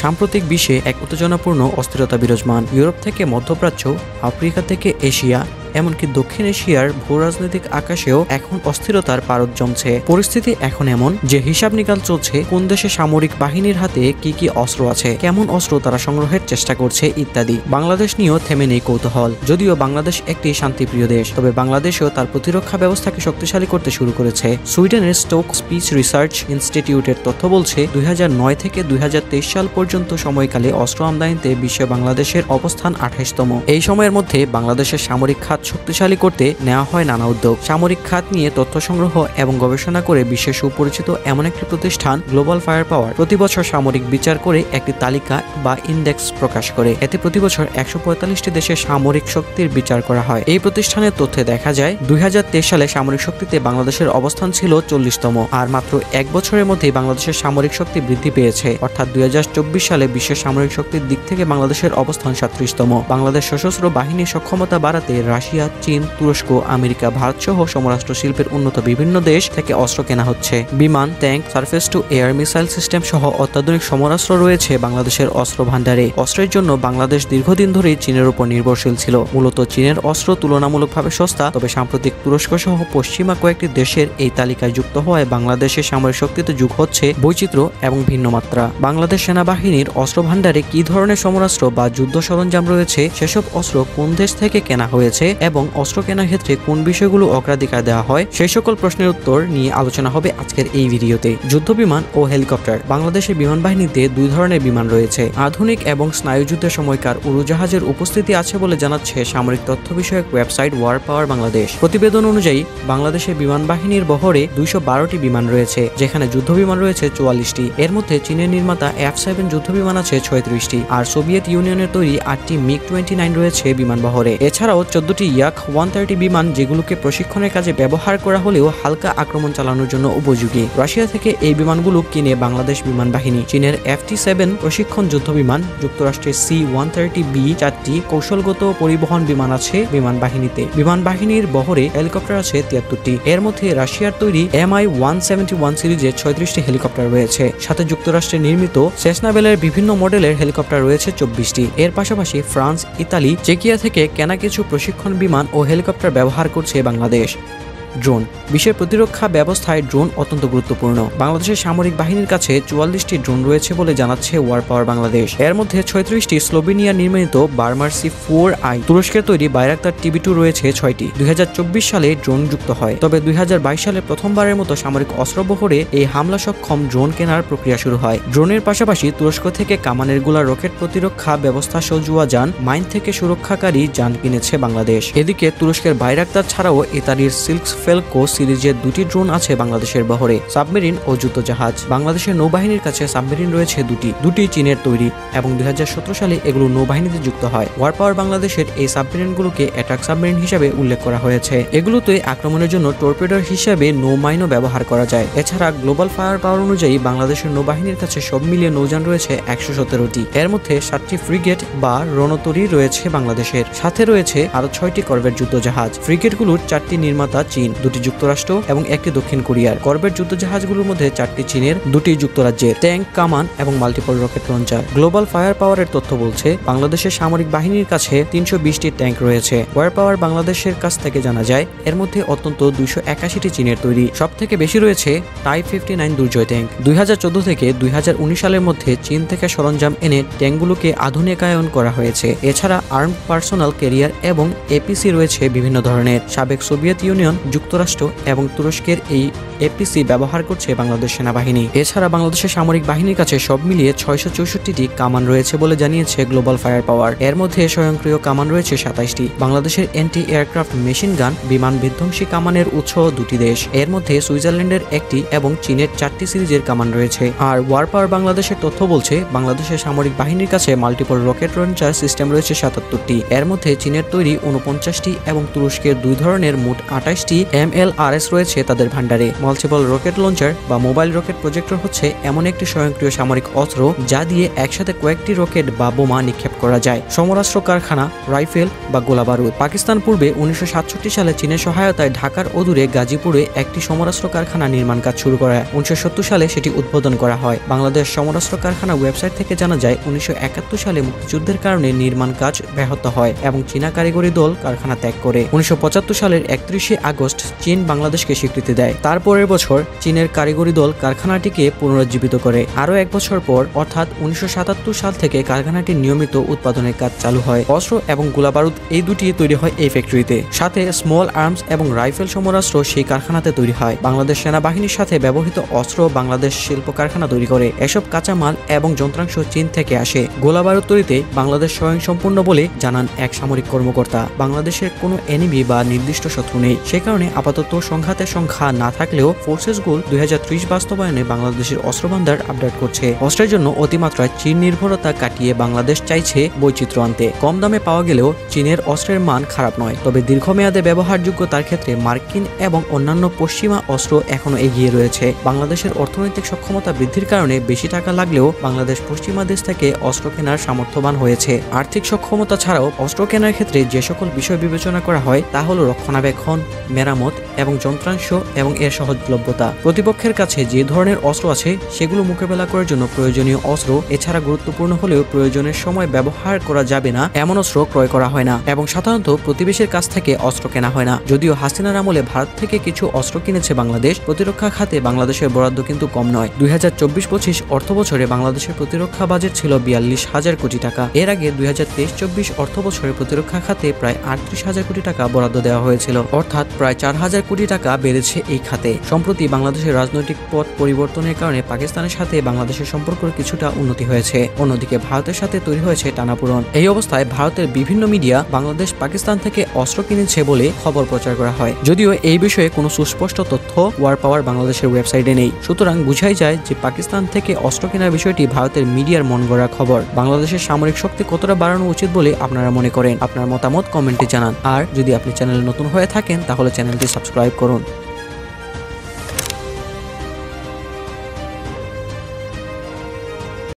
সাম্প্রতিক বিশ্বে এক উত্তেজনাপূর্ণ অস্থিরতা বিরাজমান। ইউরোপ থেকে মধ্যপ্রাচ্য, আফ্রিকা থেকে এশিয়া, এমনকি দক্ষিণ এশিয়ার ভূ রাজনৈতিক আকাশেও এখন অস্থিরতার পারদ জমছে। পরিস্থিতি এখন এমন যে হিসাব নিকাল চলছে কোন দেশে সামরিক বাহিনীর হাতে কি কি অস্ত্র আছে, কেমন অস্ত্র তারা সংগ্রহের চেষ্টা করছে ইত্যাদি। বাংলাদেশ নিয়েও থেমে নেই কৌতূহল। যদিও বাংলাদেশ একটি শান্তিপ্রিয় দেশ, তবে বাংলাদেশেও তার প্রতিরক্ষা ব্যবস্থাকে শক্তিশালী করতে শুরু করেছে। সুইডেনের স্টোক স্পিচ রিসার্চ ইনস্টিটিউটের তথ্য বলছে 2009 থেকে 2023 সাল পর্যন্ত সময়কালে অস্ত্র আমদানিতে বিশ্বে বাংলাদেশের অবস্থান 28তম। এই সময়ের মধ্যে বাংলাদেশের সামরিক খাত শক্তিশালী করতে নেওয়া হয় নানা উদ্যোগ। সামরিক খাত নিয়ে তথ্য সংগ্রহ এবং গবেষণা করে বিশ্বের সুপরিচিত এমন একটি প্রতিষ্ঠান গ্লোবাল ফায়ার পাওয়ার প্রতি বছর সামরিক বিচার করে একটি তালিকা বা ইন্ডেক্স প্রকাশ করে। এতে প্রতি বছর 145টি দেশের সামরিক শক্তির বিচার করা হয়। এই প্রতিষ্ঠানের তথ্যে দেখা যায় 2023 সালে সামরিক শক্তিতে বাংলাদেশের অবস্থান ছিল 40তম, আর মাত্র এক বছরের মধ্যেই বাংলাদেশের সামরিক শক্তি বৃদ্ধি পেয়েছে। অর্থাৎ 2024 সালে বিশ্বের সামরিক শক্তির দিক থেকে বাংলাদেশের অবস্থান 37তম। বাংলাদেশ সশস্ত্র বাহিনীর সক্ষমতা বাড়াতে রাশিয়া, চীন, তুরস্ক, আমেরিকা, ভারত সহ সমরাষ্ট্র শিল্পের উন্নত বিভিন্ন দেশ থেকে অস্ত্র কেনা হচ্ছে। বিমান, tank, surface two air missile system সহ অত্যাধুনিক সমরাস্ত্র রয়েছে বাংলাদেশের অস্ত্র ভান্ডারে। অস্ত্রের জন্য বাংলাদেশ দীর্ঘদিন ধরেই চীনের উপর নির্ভরশীল ছিল। মূলত চীনের অস্ত্র তুলনামূলকভাবে সস্তা, তবে সাম্প্রতিক তুরস্ক সহ পশ্চিমা কয়েকটি দেশের এই তালিকায় যুক্ত হওয়ায় বাংলাদেশের সামরিক শক্তিতে যোগ হচ্ছে বৈচিত্র্য এবং ভিন্ন মাত্রা। বাংলাদেশ সেনাবাহিনীর অস্ত্র ভান্ডারে কি ধরনের সমরাস্ত্র বা যুদ্ধ সরঞ্জাম রয়েছে, সেসব অস্ত্র কোন দেশ থেকে কেনা হয়েছে এবং অস্ত্র কেনার ক্ষেত্রে কোন বিষয়গুলো অগ্রাধিকার দেওয়া হয়, সেই সকল প্রশ্নের উত্তর নিয়ে আলোচনা হবে আজকের এই ভিডিওতে। যুদ্ধ বিমান ও হেলিকপ্টার। বাংলাদেশের বিমান বাহিনীতে দুই ধরনের বিমান রয়েছে। আধুনিক এবং স্নায়ুযুদ্ধের সময়কার উড়োজাহাজের উপস্থিতি আছে বলে জানাচ্ছে সামরিক তথ্য বিষয়ক ওয়েবসাইট ওয়ার পাওয়ার বাংলাদেশ। প্রতিবেদন অনুযায়ী বাংলাদেশের বিমান বাহিনীর বহরে 212টি বিমান রয়েছে, যেখানে যুদ্ধ বিমান রয়েছে 44টি। এর মধ্যে চীনের নির্মাতা F-7 যুদ্ধ বিমান আছে 36টি, আর সোভিয়েত ইউনিয়নের তৈরি 8টি MiG-29 রয়েছে বিমান বহরে। এছাড়াও 14টি Yak-130 বিমান, যেগুলোকে প্রশিক্ষণের কাজে ব্যবহার করা হলেও হালকা আক্রমণ চালানোর জন্য উপযোগী। রাশিয়া থেকে এই বিমানগুলো কিনে বাংলাদেশ বিমান বাহিনী। চীনের FT-7 প্রশিক্ষণ যুদ্ধ বিমান, যুক্তরাষ্ট্রের C-130B 4টি কৌশলগত পরিবহন বিমান আছে বিমান বাহিনীতে। বিমান বাহিনীর বহরে হেলিকপ্টার আছে 73টি। এর মধ্যে রাশিয়ার তৈরি Mi-171 সিরিজের 36টি হেলিকপ্টার রয়েছে। সাথে যুক্তরাষ্ট্রের নির্মিত সেসনাবেলের বিভিন্ন মডেলের হেলিকপ্টার রয়েছে 24টি। এর পাশাপাশি ফ্রান্স, ইতালি, চেকিয়া থেকে কেনা কিছু প্রশিক্ষণ বিমান ও হেলিকপ্টার ব্যবহার করছে বাংলাদেশ। ড্রোন। বিশ্বের প্রতিরক্ষা ব্যবস্থায় ড্রোন অত্যন্ত গুরুত্বপূর্ণ। বাংলাদেশের সামরিক বাহিনীর কাছে 44টি ড্রোন রয়েছে বলে জানাচ্ছে ওয়ার পাওয়ার বাংলাদেশ। এর মধ্যে 36টি স্লোভেনিয়া নির্মিত বার্মারসি 4i, তুরস্কের তৈরি বাইরাক্তার TB2 রয়েছে 6টি। 2024 সালে ড্রোন যুক্ত হয়। তবে 2022 সালে প্রথমবারের মতো সামরিক অস্ত্রবহরে এই হামলা সক্ষম ড্রোন কেনার প্রক্রিয়া শুরু হয়। ড্রোনের পাশাপাশি তুরস্ক থেকে কামানের গোলা রকেট প্রতিরক্ষা ব্যবস্থা সজুয়া যান, মাইন থেকে সুরক্ষাকারী যান কিনেছে বাংলাদেশ। এদিকে তুরস্কের বাইরাক্তার ছাড়াও ইতালির সিল্কস ফেলকো সিরিজের 2টি ড্রোন আছে বাংলাদেশের বহরে। সাবমেরিন ও যুদ্ধজাহাজ। বাংলাদেশের নৌবাহিনীর কাছে সাবমেরিন রয়েছে দুটি চীনের তৈরি এবং 2017 সালে এগুলো নৌবাহিনীতে যুক্ত হয়। ওয়ার পাওয়ার বাংলাদেশের এই সাবমেরিনগুলোকে অ্যাটাক সাবমেরিন হিসেবে উল্লেখ করা হয়েছে। এগুলোতে আক্রমণের জন্য টর্পেডোর হিসেবে নৌমাইনও ব্যবহার করা যায়। এছাড়া গ্লোবাল ফায়ার পাওয়ার অনুযায়ী বাংলাদেশের নৌবাহিনীর কাছে সব মিলিয়ে নৌযান রয়েছে 117টি। এর মধ্যে 7টি ফ্রিগেট বা রণতরী রয়েছে বাংলাদেশের। সাথে রয়েছে আরো 6টি করভেট যুদ্ধজাহাজ। ফ্রিগেটগুলোর 4টি নির্মাতা চীন, 2টি যুক্তরাষ্ট্র এবং 1টি দক্ষিণ কোরিয়ার। করভেট যুদ্ধজাহাজগুলোর মধ্যে 4টি চীনের, 2টি যুক্তরাজ্যের। ট্যাঙ্ক, কামান এবং multiple rocket launcher. Global fire পাওয়ারের তথ্য বলছে বাংলাদেশের সামরিক বাহিনীর কাছে 320টি ট্যাঙ্ক রয়েছে। ওয়ার পাওয়ার বাংলাদেশের কাছ থেকে জানা যায় এর মধ্যে অত্যন্ত 281টি চীনের তৈরি। সব থেকে বেশি রয়েছে টাইপ 59 দুর্জয় ট্যাঙ্ক। 2014 থেকে 2019 সালের মধ্যে চীন থেকে সরঞ্জাম এনে ট্যাঙ্কগুলোকে আধুনিকায়ন করা হয়েছে। এছাড়া আর্ম পার্সোনাল ক্যারিয়ার এবং APC রয়েছে বিভিন্ন ধরনের। সাবেক সোভিয়েত ইউনিয়ন, যুক্তরাষ্ট্র এবং তুরস্কের এই APC ব্যবহার করছে বাংলাদেশ সেনাবাহিনী। এছাড়া বাংলাদেশের সামরিক বাহিনীর কাছে সব মিলিয়ে 664টি কামান রয়েছে বলে জানিয়েছে গ্লোবাল ফায়ার পাওয়ার। এর মধ্যে স্বয়ংক্রিয় কামান রয়েছে 27টি। বাংলাদেশের অ্যান্টি এয়ারক্রাফট মেশিন গান, বিমান বিধ্বংসী কামানের উৎস 2টি দেশ। এর মধ্যে সুইজারল্যান্ডের 1টি এবং চীনের 4টি সিরিজের কামান রয়েছে। আর ওয়ার পাওয়ার বাংলাদেশের তথ্য বলছে বাংলাদেশের সামরিক বাহিনীর কাছে মাল্টিপল রকেট লঞ্চার সিস্টেম রয়েছে 77টি। এর মধ্যে চীনের তৈরি 49টি এবং তুরস্কের 2 ধরনের মোট 28টি GMLRS রয়েছে তাদের ভান্ডারে। মাল্টিপল রকেট লঞ্চার বা মোবাইল রকেট প্রজেক্টর হচ্ছে এমন একটি স্বয়ংক্রিয় সামরিক অস্ত্র যা দিয়ে একসাথে কয়েকটি রকেট বা বোমা নিক্ষেপ করা যায়। সমরাস্ত্র কারখানা, রাইফেল বা গোলাবারুদ। পাকিস্তান পূর্বে 1967 সালে চীনের সহায়তায় ঢাকার অদূরে গাজীপুরে একটি সমরাস্ত্র কারখানা নির্মাণ কাজ শুরু করে। 1970 সালে সেটি উদ্বোধন করা হয়। বাংলাদেশ সমরাস্ত্র কারখানা ওয়েবসাইট থেকে জানা যায় 1971 সালে মুক্তিযুদ্ধের কারণে নির্মাণ কাজ ব্যাহত হয় এবং চীনা কারিগরি দল কারখানা ত্যাগ করে। 1975 সালের 31 আগস্ট চীন বাংলাদেশকে স্বীকৃতি দেয়। তারপরের বছর চীনের কারিগরি দল কারখানাটিকে পুনরুজ্জীবিত করে। আরও এক বছর পর অর্থাৎ 1977 সাল থেকে কারখানাটির নিয়মিত উৎপাদনের কাজ চালু হয়। অস্ত্র এবং গোলাবারুদ এই দুটি তৈরি হয় এই ফ্যাক্টরিতে। সাথে স্মল আর্মস এবং রাইফেল সমরাস্ত্র সেই কারখানাতে তৈরি হয়। বাংলাদেশ সেনাবাহিনীর সাথে ব্যবহৃত অস্ত্র বাংলাদেশ শিল্প কারখানা তৈরি করে। এসব কাঁচামাল এবং যন্ত্রাংশ চীন থেকে আসে। গোলাবারুদ তৈরিতে বাংলাদেশ স্বয়ংসম্পূর্ণ বলে জানান এক সামরিক কর্মকর্তা। বাংলাদেশের কোনো এনিমি বা নির্দিষ্ট শত্রু নেই, সে কারণে আপাতত সংঘাতের সংখ্যা না থাকলেও ফোর্সেস গোল 2030 বাস্তবায়নে বাংলাদেশের অস্ত্রভান্ডার আপডেট করছে। অস্ত্রের জন্য অতিমাত্রায় চীন নির্ভরতা কাটিয়ে বাংলাদেশ চাইছে বৈচিত্র্য আনতে। কম দামে পাওয়া গেলেও চীনের অস্ত্রের মান খারাপ নয়, তবে দীর্ঘমেয়াদে ব্যবহারযোগ্যতার ক্ষেত্রে মার্কিন এবং অন্যান্য পশ্চিমা অস্ত্র এখনো এগিয়ে রয়েছে। বাংলাদেশের অর্থনৈতিক সক্ষমতা বৃদ্ধির কারণে বেশি টাকা লাগলেও বাংলাদেশ পশ্চিমা দেশ থেকে অস্ত্র কেনার সামর্থ্যবান হয়েছে। আর্থিক সক্ষমতা ছাড়াও অস্ত্র কেনার ক্ষেত্রে যে সকল বিষয় বিবেচনা করা হয় তা হলো রক্ষণাবেক্ষণ, মেরামত এবং যন্ত্রাংশ এবং এর সহজলভ্যতা। প্রতিপক্ষের কাছে যে ধরনের অস্ত্র আছে সেগুলো মোকাবেলা করার জন্য প্রয়োজনীয় অস্ত্র এছাড়া গুরুত্বপূর্ণ হলেও প্রয়োজনের সময় ব্যবহার করা যাবে না এমন অস্ত্র ক্রয় করা হয় না এবং সাধারণত প্রতিবেশীর কাছ থেকে অস্ত্র কেনা হয় না। যদিও হাসিনার আমলে ভারত থেকে কিছু অস্ত্র কিনেছে বাংলাদেশ, প্রতিরক্ষা খাতে বাংলাদেশের বরাদ্দ কিন্তু কম নয়। 2024-25 অর্থ বছরে বাংলাদেশের প্রতিরক্ষা বাজেট ছিল 42,000 কোটি টাকা। এর আগে 2023-24 অর্থ বছরে প্রতিরক্ষা খাতে প্রায় 38,000 কোটি টাকা বরাদ্দ দেওয়া হয়েছিল, অর্থাৎ প্রায় 4,000 কোটি টাকা বেড়েছে এই খাতে। সম্প্রতি বাংলাদেশের রাজনৈতিক পথ পরিবর্তনের কারণে পাকিস্তানের সাথে বাংলাদেশের সম্পর্কের কিছুটা উন্নতি হয়েছে, অন্যদিকে ভারতের সাথে তৈরি হয়েছে টানাপোড়েন। এই অবস্থায় ভারতের বিভিন্ন মিডিয়া বাংলাদেশ পাকিস্তান থেকে অস্ত্র কিনেছে বলে খবর প্রচার করা হয়, যদিও এই বিষয়ে কোনো সুস্পষ্ট তথ্য ওয়ার পাওয়ার বাংলাদেশের ওয়েবসাইটে নেই। সুতরাং বুঝাই যায় যে পাকিস্তান থেকে অস্ত্র কেনার বিষয়টি ভারতের মিডিয়ার মন গড়া খবর। বাংলাদেশের সামরিক শক্তি কতটা বাড়ানো উচিত বলে আপনারা মনে করেন? আপনার মতামত কমেন্টে জানান। আর যদি আপনি চ্যানেলে নতুন হয়ে থাকেন তাহলে চ্যানেলটি সাবস্ক্রাইব করুন।